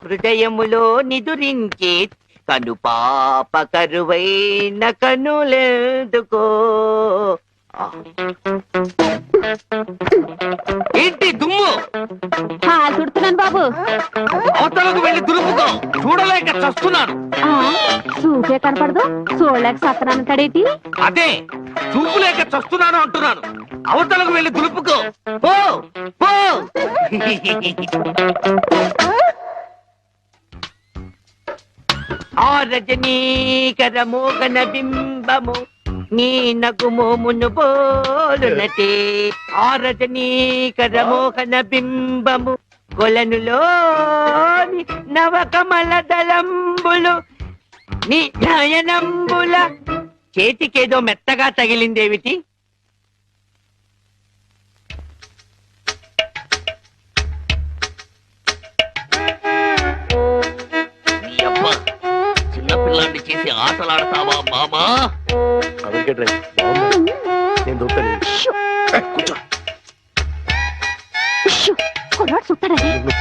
హృదయములో నిదురించే కను పాప కరువైన కనులెందుకో. ఏంటి దుమ్ము? చుడుతున్నాను బాబు. అవతలకు వెళ్ళి దులుపుకో, చూడలేక చస్తున్నాను. చూపే కనపడదు, చూడలేక సత్తనాను కడేటి. అదే చూపులేక చస్తున్నాను అంటున్నాను. అవతలకు వెళ్ళి దులుపుకో, పో పో. ఆ రజనీకర మోగన బింబము నీ నగుమోమును పోలునటే. ఆ రజనీకర మోహన బింబము కొలనులోని నవకమల దళంబులు నీ నయనంబుల. చేతికేదో మెత్తగా తగిలిందేమిటి? చిన్నపిల్లాన్ని చేసి ఆటలాడతావా మామా?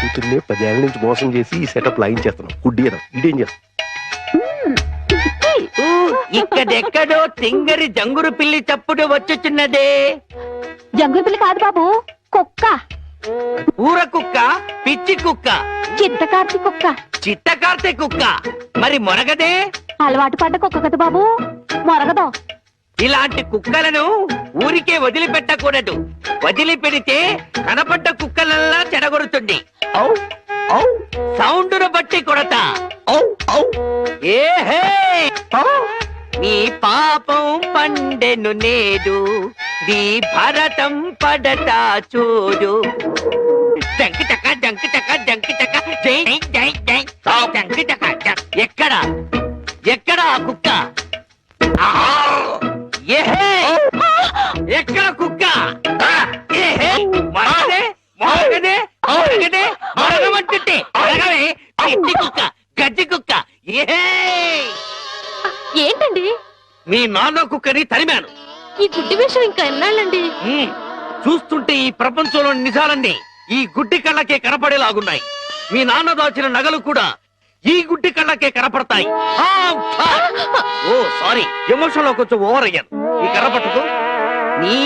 కూతుర్ని 10 ఏళ్ల నుంచి మోసం చేసి ఈ సెటప్ లాగించేస్తున్నాం. కుడ్డీయడం ఇదేం చేస్తాం? ఇక్కడెక్కడో తింగరి జంగురు పిల్లి చప్పుడు వచ్చుచున్నదే. జంగురు పిల్లి కాదు బాబు, కుక్క. ఊర కుక్క, పిచ్చి కుక్క, చిత్తకార్తి కుక్క. చిత్తకార్తె కుక్క. మరి మొరగదే? అలవాటు పడ్డ కుక్క కదా బాబు, మొరగదు. ఇలాంటి కుక్కలను ఊరికే వదిలిపెట్టకూడదు. వదిలిపెడితే కనపడ్డ కుక్కలల్లా చెడగొడుతుంది. సౌండును బట్టి కొడతా. ఏహే, నీ పాపం పండెను నేడు, నీ భరతం పడతా చూడు. జంకి చక్క జంకి చక్క జంకి చక్క జై జై జై జంకి చక్క. ఎక్కడ ఎక్కడ ఆ కుక్క? ఏహే, ఎక్కడ కుక్క? ఏహే, మరగదే మరగదే మరగదే మరగమంటుంటే మరగవే. పిచ్చి కుక్క, గజ్జి కుక్క. ఏహే, ఏంటండి? మీ నాన్న కుక్కని తరిమాను. ఈ గుడ్డి విషయం ఇంకా ఎన్నాళ్ళండి? చూస్తుంటే ఈ ప్రపంచంలో నిజాలన్నీ ఈ గుడ్డి కళ్ళకే కనపడేలాగున్నాయి. మీ నాన్న దాచిన నగలు కూడా ఈ గుడ్డి కళ్ళకే కనపడతాయి. ఓ సారీ, ఎమోషన్ లో కొంచెం ఓవర్ అయ్యాను. ఈ కర్ర పట్టుకో. నీ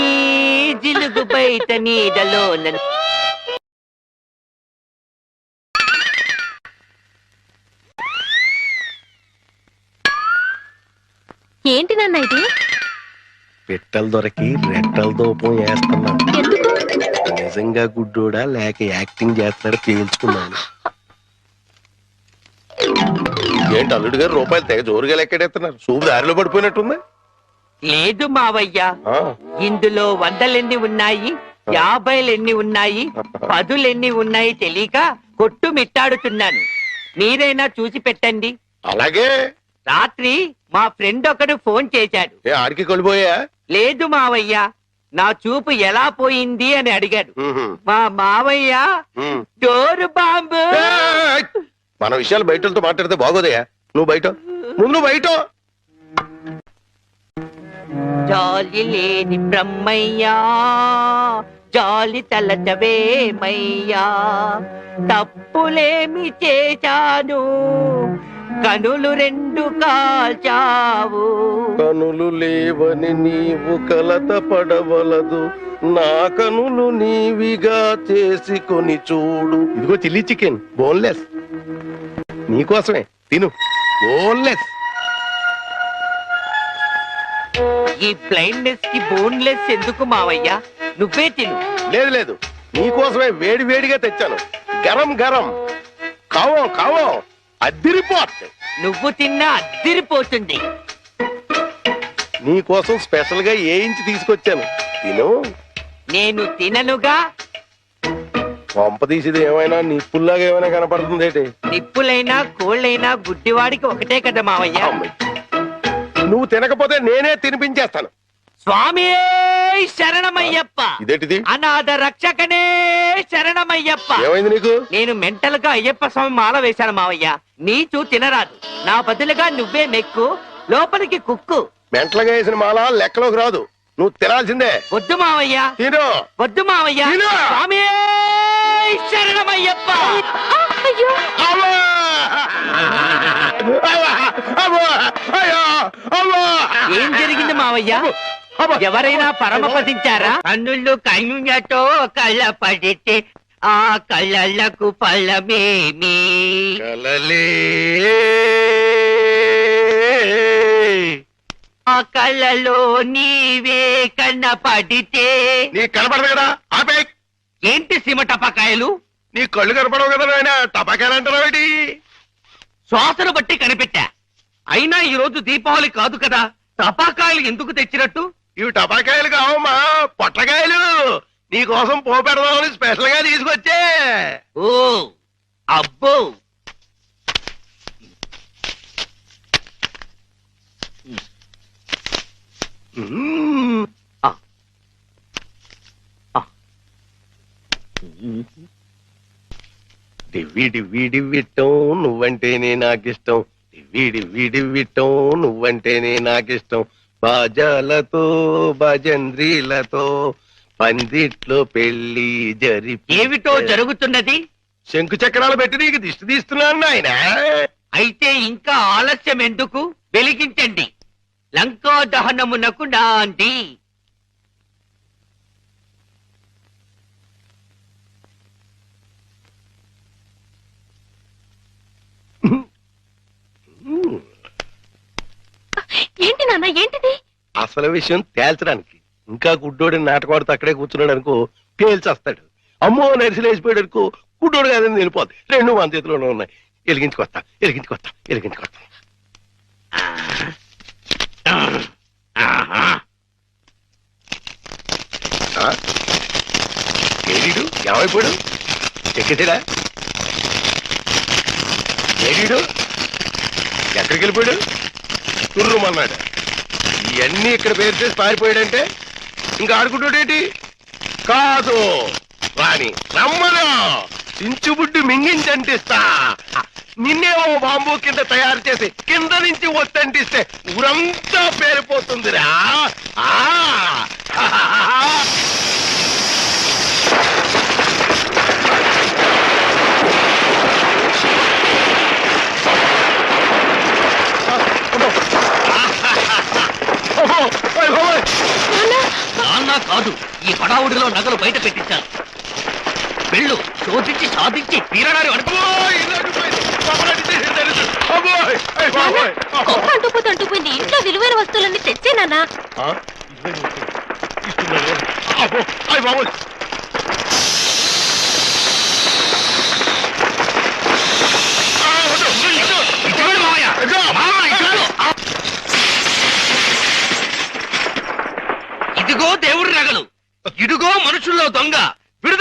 జిలుగు బయట నీడలో ఏంటి నాన్న ఇది? పెట్టెలు దొరికి రెట్టల దూపం వేస్తున్నాను. ఎందుకు? నిజంగా గుడ్డోడా లేక యాక్టింగ్ చేస్తున్నాడు తేల్చుకున్నాను. ఏంటి అల్లుడు గారు రూపాయలు తెగ జోరుగా లెక్కెడేస్తున్నారు? సూపు దారిలో పడిపోయినట్టుంది. లేదు మావయ్య, ఇందులో 100 ఉన్నాయి, 50 ఉన్నాయి, 10 ఉన్నాయి తెలియక కొట్టు మిట్టాడుతున్నాను. మీరైనా చూసి పెట్టండి. అలాగే. రాత్రి మా ఫ్రెండ్ ఒకడు ఫోన్ చేశాడు. ఆడికి కొలిపోయా? లేదు మావయ్య, నా చూపు ఎలా పోయింది అని అడిగాడు. మా మావయ్య డోరు బాంబు. మన విషయాలు బయటతో మాట్లాడితే బాగోదయా? నువ్వు బయట, ముందు బయట. జాలి లేని బ్రహ్మయ్యా, జాలి తలచవేమయ్యా, తప్పులేమి చేశాను, కనులు 2 కాల్చావు. కనులు లేవని నీవు కలత పడవలదు, నా కనులు నీవిగా చేసుకొని చూడు. ఇదిగో చిల్లీ చికెన్, బోన్లెస్, నీకోసమే, తిను. బోన్లెస్. ఈ బ్లైండ్నెస్ కి బోన్లెస్ ఎందుకు మావయ్యా? నువ్వే తిను. లేదు లేదు, నీకోసమే వేడి వేడిగా తెచ్చాను. గరం గరం, కావం కావం, అద్దిరిపోతుంది. నువ్వు తిన్నా అద్దిరిపోతుంది. నీకోసం స్పెషల్ గా వేయించి తీసుకొచ్చాను, తిను. నేను తిననుగా. పంప తీసేది ఏమైనా నిప్పుల్లాగా ఏమైనా కనపడుతుంది ఏంటి? నిప్పులైనా కోళ్ళైనా గుడ్డివాడికి ఒకటే కదా మావయ్య. నువ్వు తినకపోతే నేనే తినిపించేస్తాను. స్వామి శరణమయ్యప్ప. ఇదేంటిది? అనాథ రక్షకనే శరణమయ్యప్ప. ఏమైంది నీకు? నేను మెంటల్ గా అయ్యప్ప స్వామి మాల వేశాను మావయ్య. నీచు తినరాదు, నా బదులుగా నువ్వే మెక్కు, లోపలికి కుక్కు. మెంటలుగా వేసిన మాల లెక్కలోకి రాదు, నువ్వు తినాల్సిందే. వద్దు మావయ్య, తిను. వద్దు మావయ్య. స్వామి శరణమయ్యప్ప. అయ్యో అమ్మా! ఏం జరిగింది మావయ్య? అబ్బా! ఎవరైనా పరమపదించారా? కన్నుళ్ళు కన్నులతో కళ్ళ పడితే ఆ కళ్ళకు ఫలమేమి? కలలే ఆ కళ్ళలో నీవే కన్న పడితే నీ కనపడదు కదా ఆపే. ఏంటి సీమ టపాకాయలు? నీ కళ్ళు కనపడవు కదా నాయన టపాకాయలు అంటారావేటి? శ్వాసను బట్టి కనిపెట్టా. అయినా ఈ రోజు దీపావళి కాదు కదా, టపాకాయలు ఎందుకు తెచ్చినట్టు? ఇవి టపాకాయలు కావమ్మా, పొట్లకాయలు. నీ కోసం పోపెడదామని స్పెషల్ గా తీసుకొచ్చే. ఓ అబ్బో, మ్మ్. డివ్వి డివ్వి డివ్విట్టం నువ్వంటేనే నాకిష్టం. డివ్వి డివ్వి డివ్విట్టం నువ్వంటేనే నాకిష్టం. బాజాలతో భజంద్రీలతో పందిట్లో పెళ్లి ఏమిటో జరుగుతున్నది? శంకు చక్రాలు పెట్టి నీకు దిష్టి తీస్తున్నాను నాయన. అయితే ఇంకా ఆలస్యం ఎందుకు? వెలిగించండి. లంకా దహనమునకు నాంది. ఏంటి నాన్న ఏంటిది? అసలు విషయం తేల్చడానికి ఇంకా గుడ్డోడి నాటకవాడితో అక్కడే కూర్చున్నాడు అనుకో, పేల్చేస్తాడు. అమ్మో నరిసిలేసిపోయాడు అనుకో, గుడ్డోడు కాదని వెళ్ళిపోద్ది. రెండు మన చేతిలోనే ఉన్నాయి. ఎలిగించుకొస్తా ఎలిగించుకొస్తా ఎలిగించుకొస్తా. ఏడీడు ఏమైపోయాడు? ఎక్కేసాడా? ఏడీడు ఎక్కడికి వెళ్ళిపోయాడు? తుర్రుమన్నాడు. ఇవన్నీ ఇక్కడ పేరు చేసి పారిపోయాడంటే ఇంకా ఆడుకుంటాడేంటి? కాదు రాని రమ్మను, చించుబుడ్డి మింగించంటిస్తా. నిన్నేమో బాంబు కింద తయారు చేసి కింద నుంచి ఒత్తంటిస్తే ఊరంతా పేరిపోతుందిరా. ఆ నాన్న కాదు, ఈ హడావుడిలో నగలు బయట పెట్టించాను. వెళ్ళు, శోధించి సాధించి తీరడారి వరకు. గొప్ప అంటుపోతే అంటుపోయింది. ఇంట్లో విలువైన వస్తువులన్నీ తెచ్చే నాన్న. బాబు ఇదిగో దేవుడి నగలు, ఇదిగో మనుషుల్లో దొంగ. విడుదల